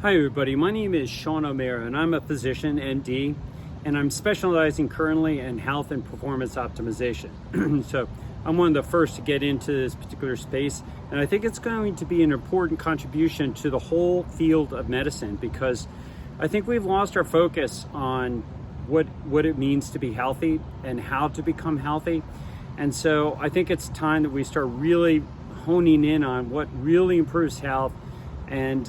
Hi everybody, my name is Sean O'Meara and I'm a physician, ND, and I'm specializing currently in health and performance optimization. So I'm one of the first to get into this particular space, and I think it's going to be an important contribution to the whole field of medicine, because I think we've lost our focus on what it means to be healthy and how to become healthy. And so I think it's time that we start really honing in on what really improves health. And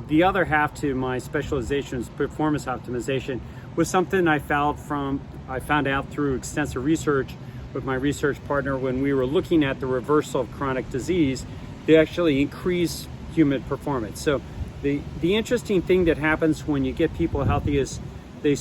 the other half to my specialization is performance optimization, was something I found out through extensive research with my research partner when we were looking at the reversal of chronic disease. They actually increase human performance. So the interesting thing that happens when you get people healthy is people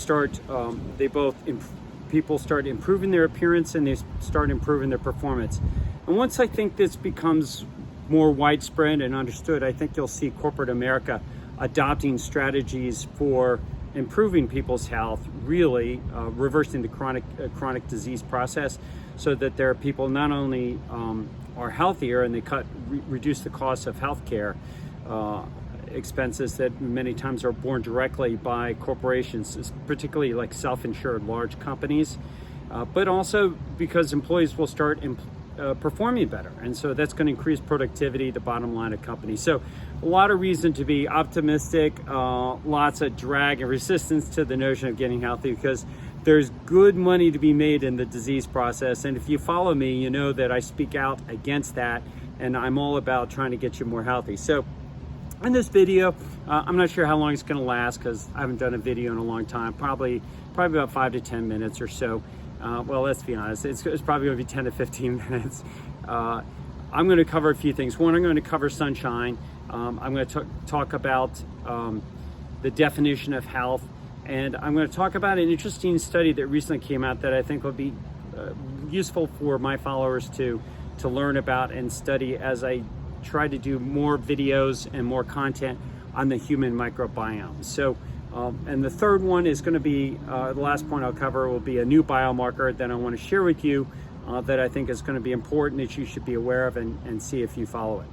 start improving their appearance and they start improving their performance. And once I think this becomes more widespread and understood, I think you'll see corporate America adopting strategies for improving people's health, really reversing the chronic disease process, so that there are people not only are healthier and they reduce the cost of healthcare expenses that many times are borne directly by corporations, particularly like self-insured large companies, but also because employees will start performing better, and so that's going to increase productivity, the bottom line of companies. So a lot of reason to be optimistic, lots of drag and resistance to the notion of getting healthy, because there's good money to be made in the disease process. And if you follow me, you know that I speak out against that, and I'm all about trying to get you more healthy. So in this video, I'm not sure how long it's going to last, because I haven't done a video in a long time, probably about 5 to 10 minutes or so. Well, let's be honest, it's probably going to be 10 to 15 minutes. I'm going to cover a few things. One, I'm going to cover sunshine. I'm going to talk about the definition of health, and I'm going to talk about an interesting study that recently came out that I think will be useful for my followers to learn about and study as I try to do more videos and more content on the human microbiome. So. And the third one is going to be, the last point I'll cover will be a new biomarker that I want to share with you that I think is going to be important, that you should be aware of and see if you follow it.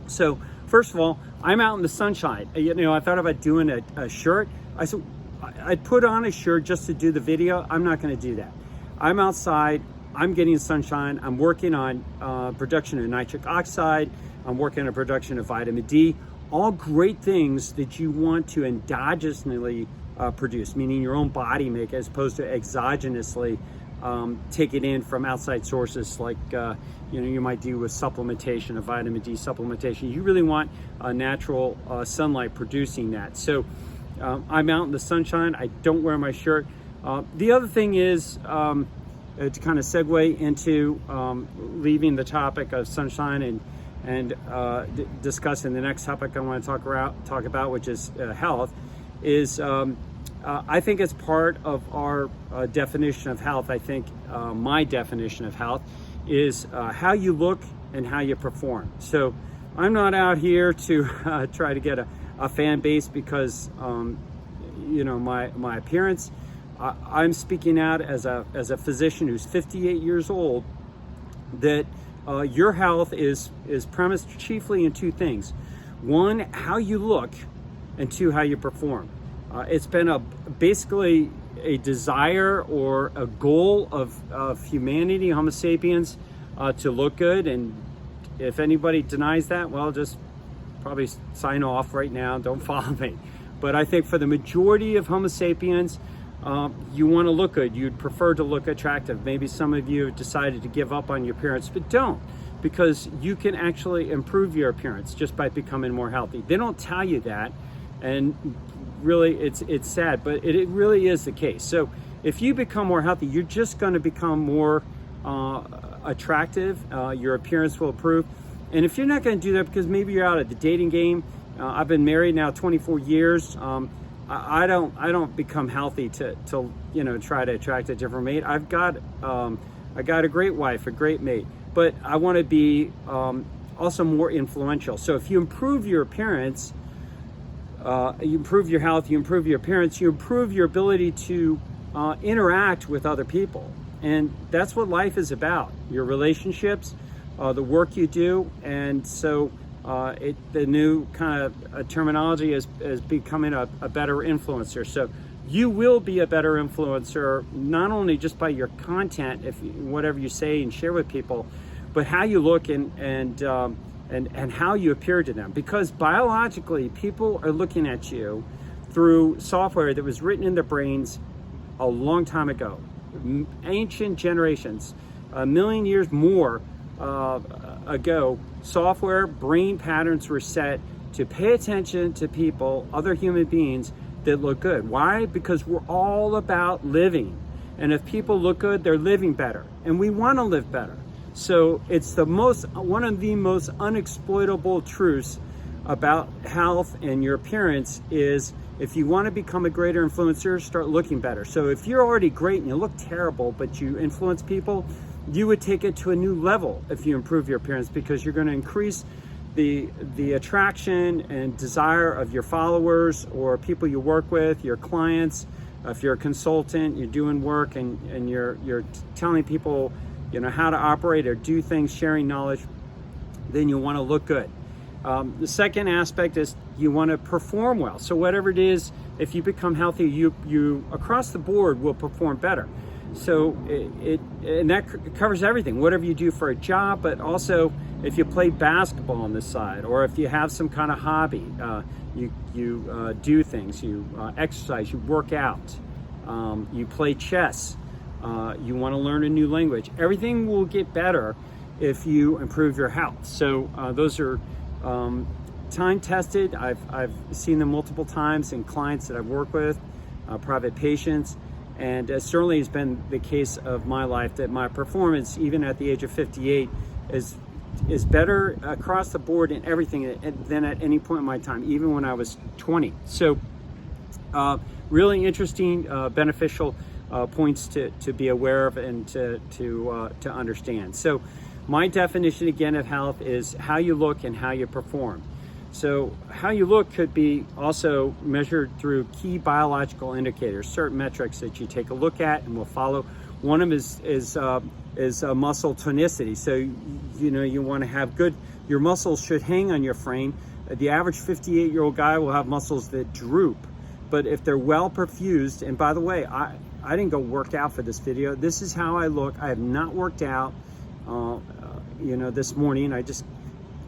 So first of all, I'm out in the sunshine. I thought about doing a shirt. I said, I'd put on a shirt just to do the video. I'm not going to do that. I'm outside. I'm getting sunshine. I'm working on production of nitric oxide. I'm working on production of vitamin D. All great things that you want to endogenously produce, meaning your own body make, as opposed to exogenously take it in from outside sources like you might do with supplementation of vitamin D supplementation. You really want natural sunlight producing that. So I'm out in the sunshine. I don't wear my shirt. The other thing is, to kind of segue into leaving the topic of sunshine and discussing the next topic I want to talk about, which is health, is I think it's part of our definition of health. I think my definition of health is how you look and how you perform. So I'm not out here to try to get a fan base because my appearance. I'm speaking out as a physician who's 58 years old, that your health is premised chiefly in two things. One, how you look, and two, how you perform. It's been basically a desire or a goal of humanity, Homo sapiens, to look good. And if anybody denies that, well, just probably sign off right now. Don't follow me. But I think for the majority of Homo sapiens, you want to look good. You'd prefer to look attractive. Maybe some of you have decided to give up on your appearance, but don't, because you can actually improve your appearance just by becoming more healthy. They don't tell you that, and really it's sad, but it really is the case. So if you become more healthy, you're just going to become more attractive. Your appearance will improve. And if you're not going to do that because maybe you're out of the dating game, I've been married now 24 years. I don't become healthy to try to attract a different mate. I got a great wife, a great mate, but I want to be also more influential. So if you improve your appearance, you improve your health, you improve your appearance, you improve your ability to interact with other people. And that's what life is about, your relationships, the work you do. And so the new kind of terminology is becoming a better influencer. So you will be a better influencer, not only just by your content, whatever you say and share with people, but how you look and how you appear to them. Because biologically, people are looking at you through software that was written in their brains a long time ago, ancient generations, a million years more ago. Software brain patterns were set to pay attention to people, other human beings that look good. Why? Because we're all about living. And if people look good, they're living better. And we want to live better. So it's one of the most unexploitable truths about health and your appearance is, if you want to become a greater influencer, start looking better. So if you're already great and you look terrible, but you influence people, you would take it to a new level if you improve your appearance, because you're going to increase the attraction and desire of your followers or people you work with, your clients. If you're a consultant, you're doing work and you're telling people, how to operate or do things, sharing knowledge, then you want to look good. The second aspect is you want to perform well. So whatever it is, if you become healthy, you across the board will perform better. So and that covers everything, whatever you do for a job, but also if you play basketball on the side, or if you have some kind of hobby, you do things, you exercise, you work out, you play chess, you want to learn a new language. Everything will get better if you improve your health. So those are time tested. I've seen them multiple times in clients that I've worked with, private patients. And certainly has been the case of my life that my performance, even at the age of 58, is better across the board in everything than at any point in my time, even when I was 20. So really interesting, beneficial points to be aware of and to understand. So my definition again of health is how you look and how you perform. So how you look could be also measured through key biological indicators, certain metrics that you take a look at and will follow. One of them is muscle tonicity. So you want to have good. Your muscles should hang on your frame. The average 58-year-old guy will have muscles that droop, but if they're well perfused. And by the way, I didn't go work out for this video. This is how I look. I have not worked out. This morning I just.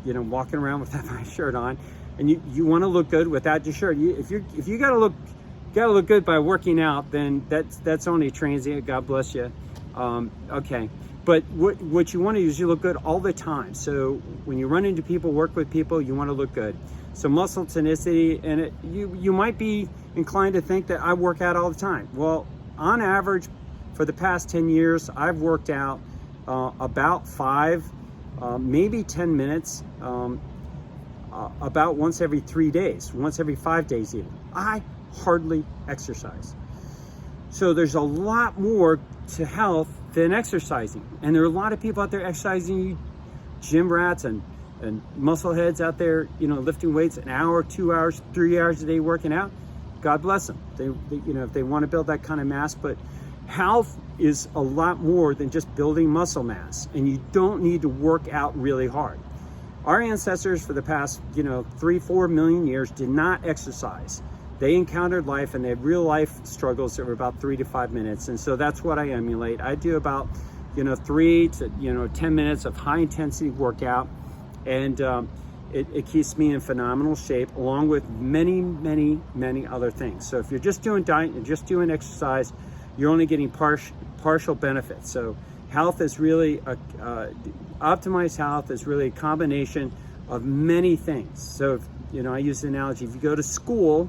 Walking around without my shirt on, and you want to look good without your shirt. If you gotta look good by working out, then that's only transient. God bless you. Okay, but what you want to do is you look good all the time. So when you run into people, work with people, you want to look good. So muscle tonicity, and you might be inclined to think that I work out all the time. Well, on average, for the past 10 years, I've worked out about 5. Maybe 10 minutes, about once every 3 days, once every 5 days even. I hardly exercise. So there's a lot more to health than exercising. And there are a lot of people out there exercising, you gym rats and muscle heads out there, lifting weights an hour, 2 hours, 3 hours a day working out. God bless them. They if they want to build that kind of mass, but health is a lot more than just building muscle mass, and you don't need to work out really hard. Our ancestors for the past 3-4 million years did not exercise. They encountered life, and they had real life struggles that were about 3 to 5 minutes, and so that's what I emulate. I do about 3 to 10 minutes of high intensity workout, and it keeps me in phenomenal shape, along with many other things. So if you're just doing diet, you're just doing exercise, you're only getting partial benefits. So health is really optimized health is really a combination of many things. So I use the analogy: if you go to school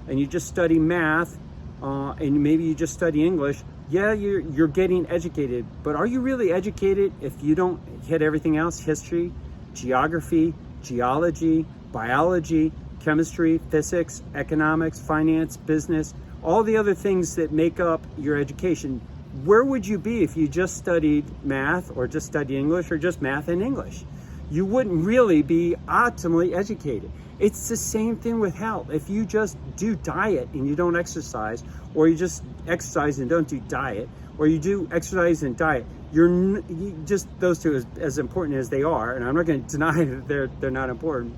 and you just study math, and maybe you just study English, you're getting educated, but are you really educated if you don't hit everything else? History, geography, geology, biology, chemistry, physics, economics, finance, business, all the other things that make up your education. Where would you be if you just studied math, or just studied English, or just math and English? You wouldn't really be optimally educated. It's the same thing with health. If you just do diet and you don't exercise, or you just exercise and don't do diet, or you do exercise and diet, just those two, as important as they are, and I'm not going to deny that they're not important,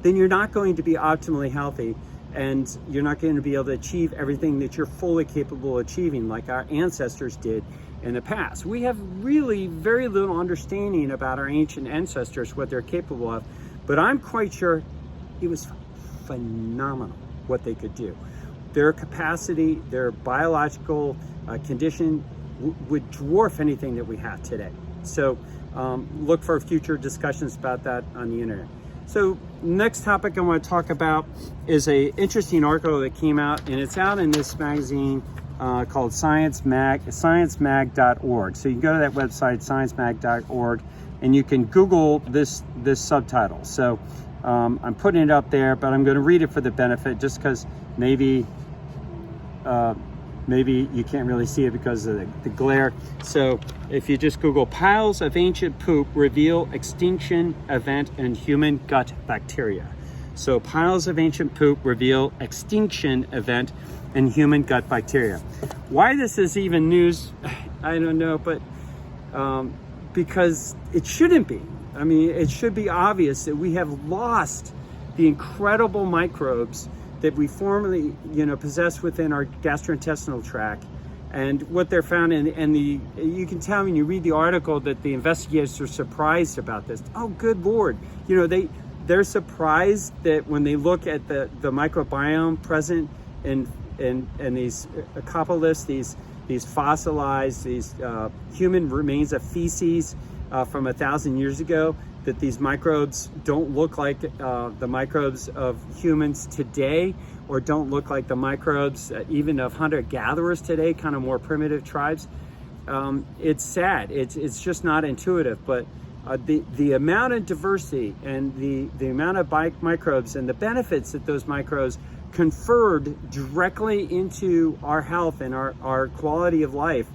then you're not going to be optimally healthy, and you're not going to be able to achieve everything that you're fully capable of achieving like our ancestors did in the past. We have really very little understanding about our ancient ancestors, what they're capable of, but I'm quite sure it was phenomenal what they could do. Their capacity, their biological condition would dwarf anything that we have today. So look for future discussions about that on the internet. So next topic I want to talk about is a interesting article that came out, and it's out in this magazine called sciencemag.org. So you can go to that website, sciencemag.org, and you can Google this subtitle. So I'm putting it up there, but I'm going to read it for the benefit, just because maybe you can't really see it because of the glare. So if you just Google piles of ancient poop reveal extinction event in human gut bacteria. So piles of ancient poop reveal extinction event in human gut bacteria. Why this is even news, I don't know, but because it shouldn't be. I mean, it should be obvious that we have lost the incredible microbes that we formerly, possessed within our gastrointestinal tract. And what they're found you can tell when you read the article that the investigators are surprised about this. Oh, good Lord. They're surprised that when they look at the microbiome present in these acopolis, these fossilized, these human remains of feces from 1,000 years ago, that these microbes don't look like the microbes of humans today, or don't look like the microbes even of hunter-gatherers today, kind of more primitive tribes. It's sad. It's just not intuitive, but the amount of diversity and the amount of microbes and the benefits that those microbes conferred directly into our health and our quality of life,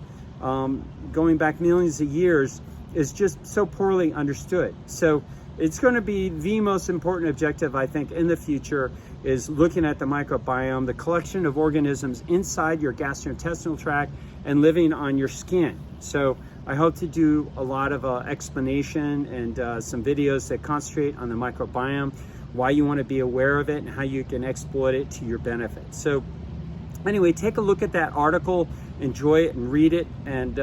going back millions of years, is just so poorly understood. So it's going to be the most important objective, I think, in the future, is looking at the microbiome, the collection of organisms inside your gastrointestinal tract and living on your skin. So I hope to do a lot of explanation and some videos that concentrate on the microbiome, why you want to be aware of it, and how you can exploit it to your benefit. So anyway, take a look at that article, enjoy it and read it, and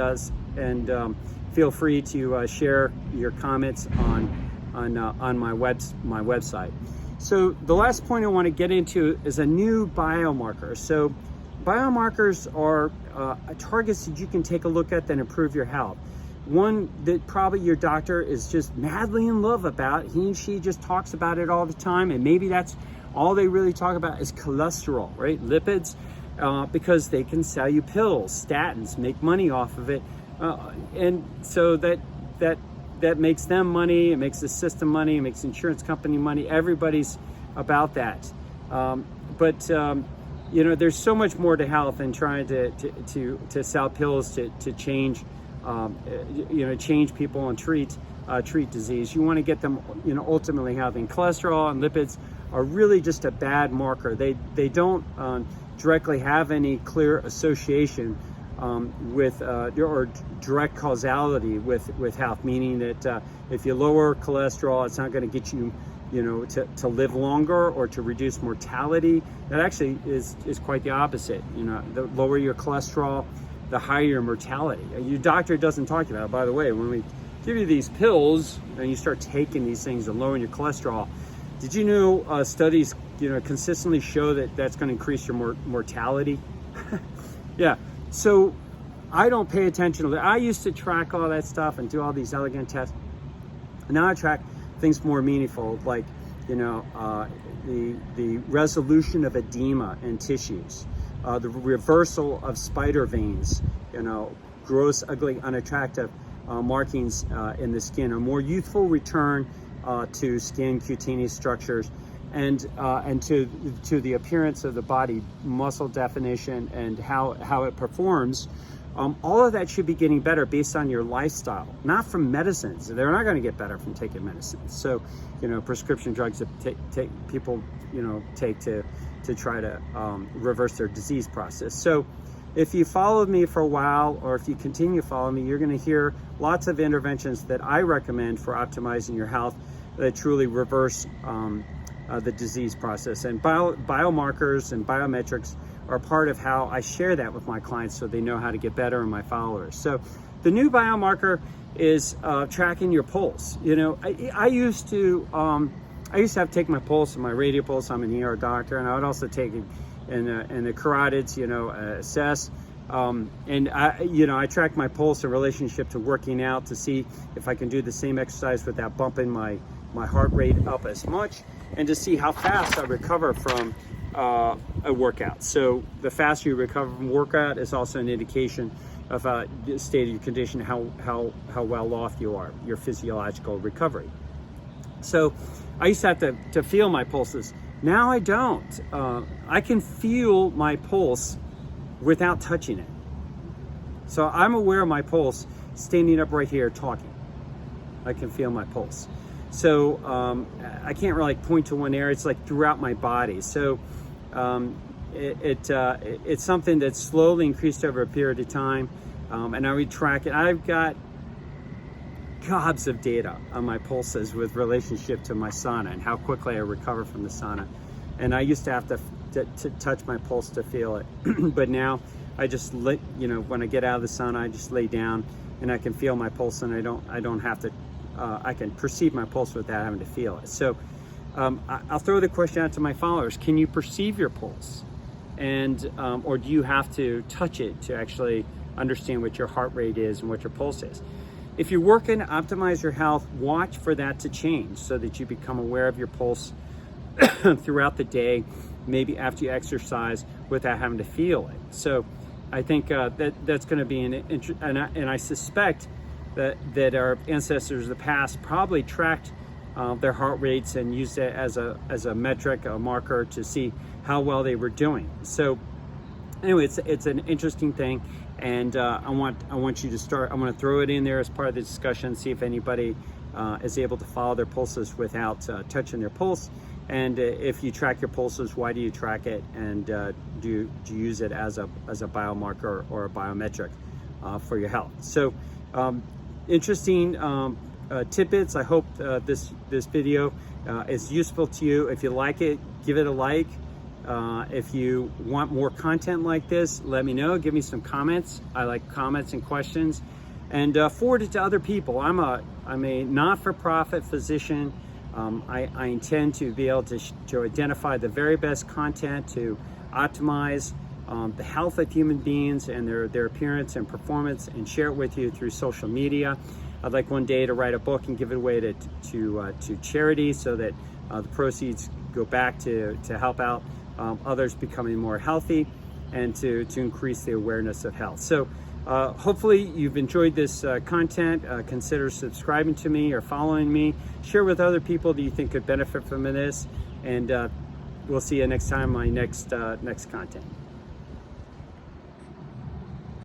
feel free to share your comments on my website. So the last point I want to get into is a new biomarker. So biomarkers are targets that you can take a look at that improve your health. One that probably your doctor is just madly in love about. He and she just talks about it all the time, and maybe that's all they really talk about is cholesterol, right? Lipids, because they can sell you pills, statins, make money off of it. And so that makes them money, it makes the system money, it makes the insurance company money. Everybody's about that. But there's so much more to health than trying to sell pills to change, change people and treat disease. You want to get them, ultimately healthy. And cholesterol and lipids are really just a bad marker. They don't directly have any clear association with or direct causality with health, meaning that if you lower cholesterol, it's not going to get you, to live longer or to reduce mortality. That actually is quite the opposite. The lower your cholesterol, the higher your mortality. Your doctor doesn't talk about it. By the way, when we give you these pills and you start taking these things and lowering your cholesterol, did you know studies consistently show that that's going to increase your mortality? Yeah. So I don't pay attention to that. I used to track all that stuff and do all these elegant tests. Now I track things more meaningful, like the resolution of edema in tissues, the reversal of spider veins, gross, ugly, unattractive markings in the skin, a more youthful return to skin cutaneous structures, and to the appearance of the body, muscle definition, and how it performs. All of that should be getting better based on your lifestyle, not from medicines. They're not going to get better from taking medicines. So, prescription drugs that people take to try to reverse their disease process. So if you followed me for a while, or if you continue to follow me, you're going to hear lots of interventions that I recommend for optimizing your health that truly reverse the disease process. And biomarkers and biometrics are part of how I share that with my clients so they know how to get better, and my followers. So the new biomarker is tracking your pulse. You know, I used to have to take my pulse and my radial pulse. I'm an ER doctor, and I would also take it in the carotids, you know, assess. And I track my pulse in relationship to working out to see if I can do the same exercise without bumping my heart rate up as much, and to see how fast I recover from a workout. So the faster you recover from workout is also an indication of the state of your condition, how well off you are, your physiological recovery. So I used to have to feel my pulses. Now I don't. I can feel my pulse without touching it. So I'm aware of my pulse standing up right here talking. I can feel my pulse. So I can't really point to one area. It's like throughout my body. So it's something that's slowly increased over a period of time, and I would track it. I've got gobs of data on my pulses with relationship to my sauna and how quickly I recover from the sauna. And I used to have to touch my pulse to feel it, but now I just when I get out of the sauna, I just lay down and I can feel my pulse, and I don't have to. I can perceive my pulse without having to feel it. So I'll throw the question out to my followers: can you perceive your pulse, and or do you have to touch it to actually understand what your heart rate is and what your pulse is? If you're working to optimize your health, watch for that to change so that you become aware of your pulse throughout the day, maybe after you exercise, without having to feel it. So I think that's going to be and I suspect that our ancestors of the past probably tracked their heart rates and used it as a metric, a marker to see how well they were doing. So anyway, it's an interesting thing, and I want you to start. I want to throw it in there as part of the discussion. See if anybody is able to follow their pulses without touching their pulse. And if you track your pulses, why do you track it? And do you use it as a biomarker or a biometric for your health? So interesting tidbits. I hope this video is useful to you. If you like it, give it a like. If you want more content like this, let me know. Give me some comments. I like comments and questions, and forward it to other people. I'm a not-for-profit physician. I intend to be able to identify the very best content to optimize the health of human beings and their appearance and performance, and share it with you through social media. I'd like one day to write a book and give it away to charity, so that the proceeds go back to help out others becoming more healthy, and to increase the awareness of health. So hopefully you've enjoyed this content. Consider subscribing to me or following me. Share with other people that you think could benefit from this, and we'll see you next time on my next content.